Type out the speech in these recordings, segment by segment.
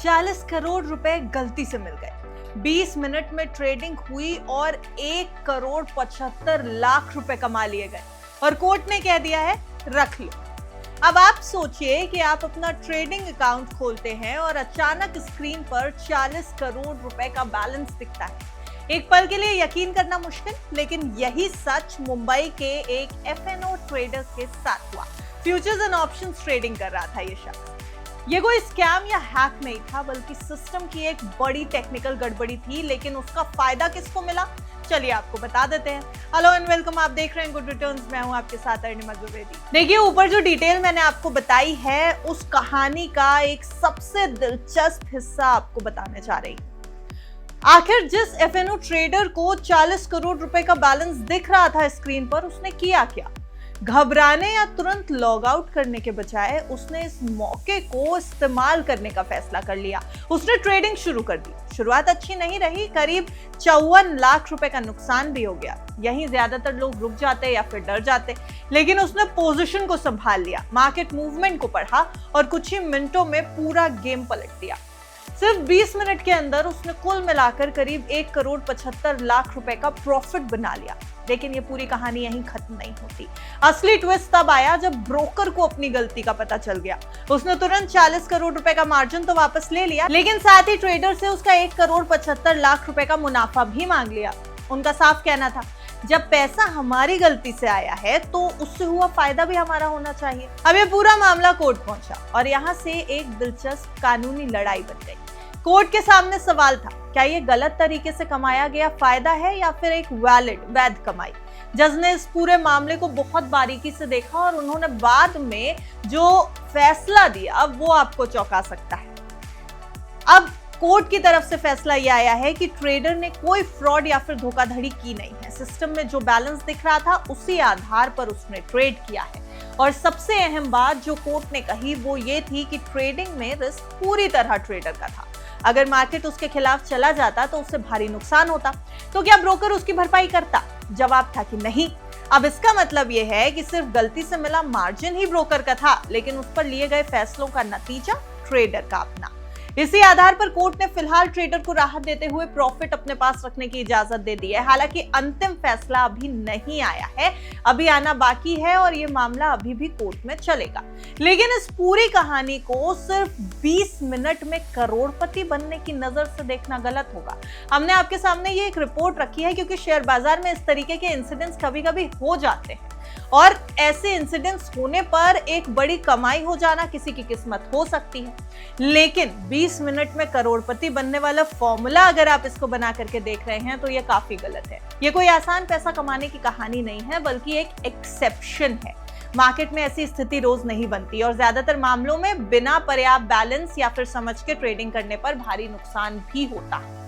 40 करोड़ रुपए गलती से मिल गए। 20 मिनट में ट्रेडिंग हुई और 1 करोड़ 75 लाख रुपए कमा लिए गए और कोर्ट ने कह दिया है रख लो। अब आप सोचिए कि आप अपना ट्रेडिंग अकाउंट खोलते हैं और अचानक स्क्रीन पर 40 करोड़ रुपए का बैलेंस दिखता है। एक पल के लिए यकीन करना मुश्किल, लेकिन यही सच मुंबई के एक FNO ट्रेडर के साथ हुआ। फ्यूचर्स एंड ऑप्शंस ट्रेडिंग कर रहा था ये शख्स। ये कोई स्कैम या हैक नहीं था, बल्कि सिस्टम की एक बड़ी टेक्निकल गड़बड़ी थी। लेकिन उसका फायदा किसको मिला, चलिए आपको बता देते हैं। हेलो एंड वेलकम, आप देख रहे हैं गुड रिटर्न्स। मैं हूं आपके साथ अरुणिमा द्विवेदी। देखिए, ऊपर जो डिटेल मैंने आपको बताई है, उस कहानी का एक सबसे दिलचस्प हिस्सा आपको बताने जा रही हूं। आखिर जिस FNO ट्रेडर को 40 करोड़ रुपए का बैलेंस दिख रहा था स्क्रीन पर, उसने किया क्या? घबराने या तुरंत लॉग आउट करने के बजाय उसने इस मौके को इस्तेमाल करने का फैसला कर लिया। उसने ट्रेडिंग शुरू कर दी। शुरुआत अच्छी नहीं रही, करीब 54 लाख रुपए का नुकसान भी हो गया। यहीं ज्यादातर लोग रुक जाते या फिर डर जाते, लेकिन उसने पोजीशन को संभाल लिया, मार्केट मूवमेंट को पढ़ा और कुछ ही मिनटों में पूरा गेम पलट दिया। सिर्फ 20 मिनट के अंदर उसने कुल मिलाकर करीब 1 करोड़ 75 लाख रुपए का प्रॉफिट बना लिया। लेकिन ये पूरी कहानी यहीं खत्म नहीं होती। असली ट्विस्ट तब आया जब ब्रोकर को अपनी गलती का पता चल गया। उसने तुरंत 40 करोड़ रुपए का मार्जिन तो वापस ले लिया, लेकिन साथ ही ट्रेडर से उसका 1 करोड़ 75 लाख रुपए का मुनाफा भी मांग लिया। उनका साफ कहना था, जब पैसा हमारी गलती से आया है तो उससे हुआ फायदा भी हमारा होना चाहिए। अब ये पूरा मामला कोर्ट पहुंचा और यहाँ से एक दिलचस्प कानूनी लड़ाई बन गई। कोर्ट के सामने सवाल था, क्या ये गलत तरीके से कमाया गया फायदा है या फिर एक वैध कमाई? जज ने इस पूरे मामले को बहुत बारीकी से देखा और उन्होंने बाद में जो फैसला दिया वो आपको चौंका सकता है। अब कोर्ट की तरफ से फैसला यह आया है कि ट्रेडर ने कोई फ्रॉड या फिर धोखाधड़ी की नहीं है। सिस्टम में जो बैलेंस दिख रहा था उसी आधार पर उसने ट्रेड किया है। और सबसे अहम बात जो कोर्ट ने कही वो ये थी कि ट्रेडिंग में रिस्क पूरी तरह ट्रेडर का था। अगर मार्केट उसके खिलाफ चला जाता तो उससे भारी नुकसान होता। तो क्या ब्रोकर उसकी भरपाई करता? जवाब था कि नहीं। अब इसका मतलब यह है कि सिर्फ गलती से मिला मार्जिन ही ब्रोकर का था, लेकिन उस पर लिए गए फैसलों का नतीजा ट्रेडर का अपना। इसी आधार पर कोर्ट ने फिलहाल ट्रेडर को राहत देते हुए प्रॉफिट अपने पास रखने की इजाजत दे दी है। हालांकि अंतिम फैसला अभी नहीं आया है, अभी आना बाकी है और ये मामला अभी भी कोर्ट में चलेगा। लेकिन इस पूरी कहानी को सिर्फ 20 मिनट में करोड़पति बनने की नजर से देखना गलत होगा। हमने आपके सामने ये एक रिपोर्ट रखी है क्योंकि शेयर बाजार में इस तरीके के इंसिडेंट्स कभी-कभी हो जाते हैं और ऐसे इंसिडेंट्स होने पर एक बड़ी कमाई हो जाना किसी की किस्मत हो सकती है। लेकिन 20 मिनट में करोड़पति बनने वाला फॉर्मूला अगर आप इसको बना करके देख रहे हैं तो ये काफी गलत है। ये कोई आसान पैसा कमाने की कहानी नहीं है, बल्कि एक एक्सेप्शन है। मार्केट में ऐसी स्थिति रोज नहीं बनती और ज्यादातर मामलों में बिना पर्याप्त बैलेंस या फिर समझ के ट्रेडिंग करने पर भारी नुकसान भी होता है।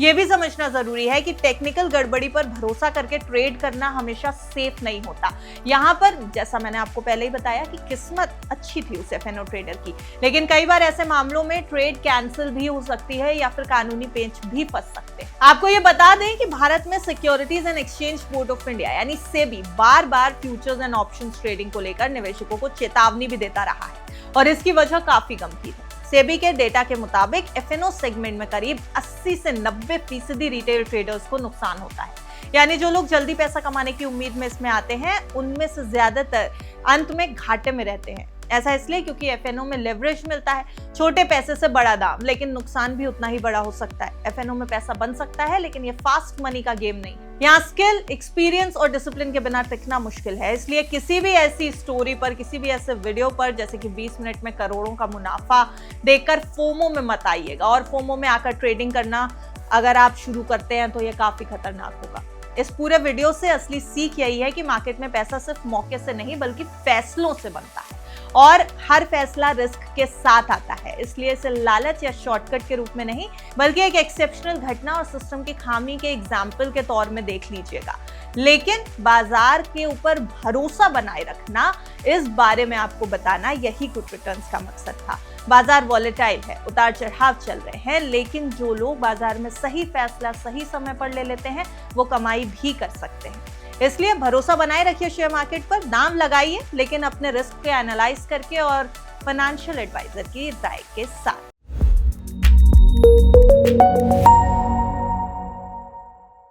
यह भी समझना जरूरी है कि टेक्निकल गड़बड़ी पर भरोसा करके ट्रेड करना हमेशा सेफ नहीं होता। यहाँ पर जैसा मैंने आपको पहले ही बताया कि किस्मत अच्छी थी उस FNO ट्रेडर की, लेकिन कई बार ऐसे मामलों में ट्रेड कैंसिल भी हो सकती है या फिर कानूनी पेंच भी फंस सकते हैं। आपको ये बता दें कि भारत में securities and exchange board of India यानी सेबी बार-बार फ्यूचर्स एंड ऑप्शंस ट्रेडिंग को लेकर निवेशकों को चेतावनी भी देता रहा है और इसकी वजह काफी गंभीर है। सेबी के डेटा के मुताबिक FNO सेगमेंट में करीब 80 से 90% रिटेल ट्रेडर्स को नुकसान होता है। यानी जो लोग जल्दी पैसा कमाने की उम्मीद में इसमें आते हैं, उनमें से ज्यादातर अंत में घाटे में रहते हैं। ऐसा इसलिए क्योंकि FNO में लेवरेज मिलता है, छोटे पैसे से बड़ा दाम, लेकिन नुकसान भी उतना ही बड़ा हो सकता है। FNO में पैसा बन सकता है, लेकिन ये फास्ट मनी का गेम नहीं। यहाँ स्किल, एक्सपीरियंस और डिसिप्लिन के बिना टिकना मुश्किल है। इसलिए किसी भी ऐसी स्टोरी पर, किसी भी ऐसे वीडियो पर जैसे कि 20 मिनट में करोड़ों का मुनाफा देखकर फोमो में मत आइएगा। और फोमो में आकर ट्रेडिंग करना अगर आप शुरू करते हैं तो ये काफी खतरनाक होगा। इस पूरे वीडियो से असली सीख यही है कि मार्केट में पैसा सिर्फ मौके से नहीं बल्कि फैसलों से बनता है और हर फैसला रिस्क के साथ आता है। इसलिए इसे लालच या शॉर्टकट के रूप में नहीं बल्कि एक एक्सेप्शनल घटना और सिस्टम की खामी के एग्जाम्पल के तौर में देख लीजिएगा। लेकिन बाजार के ऊपर भरोसा बनाए रखना, इस बारे में आपको बताना यही गुड रिटर्न्स का मकसद था। बाजार वॉलेटाइल है, उतार चढ़ाव चल रहे हैं, लेकिन जो लोग बाजार में सही फैसला सही समय पर ले लेते हैं वो कमाई भी कर सकते हैं। इसलिए भरोसा बनाए रखिए शेयर मार्केट पर, दाम लगाइए लेकिन अपने रिस्क को एनालाइज करके और फाइनेंशियल एडवाइजर की राय के साथ। है।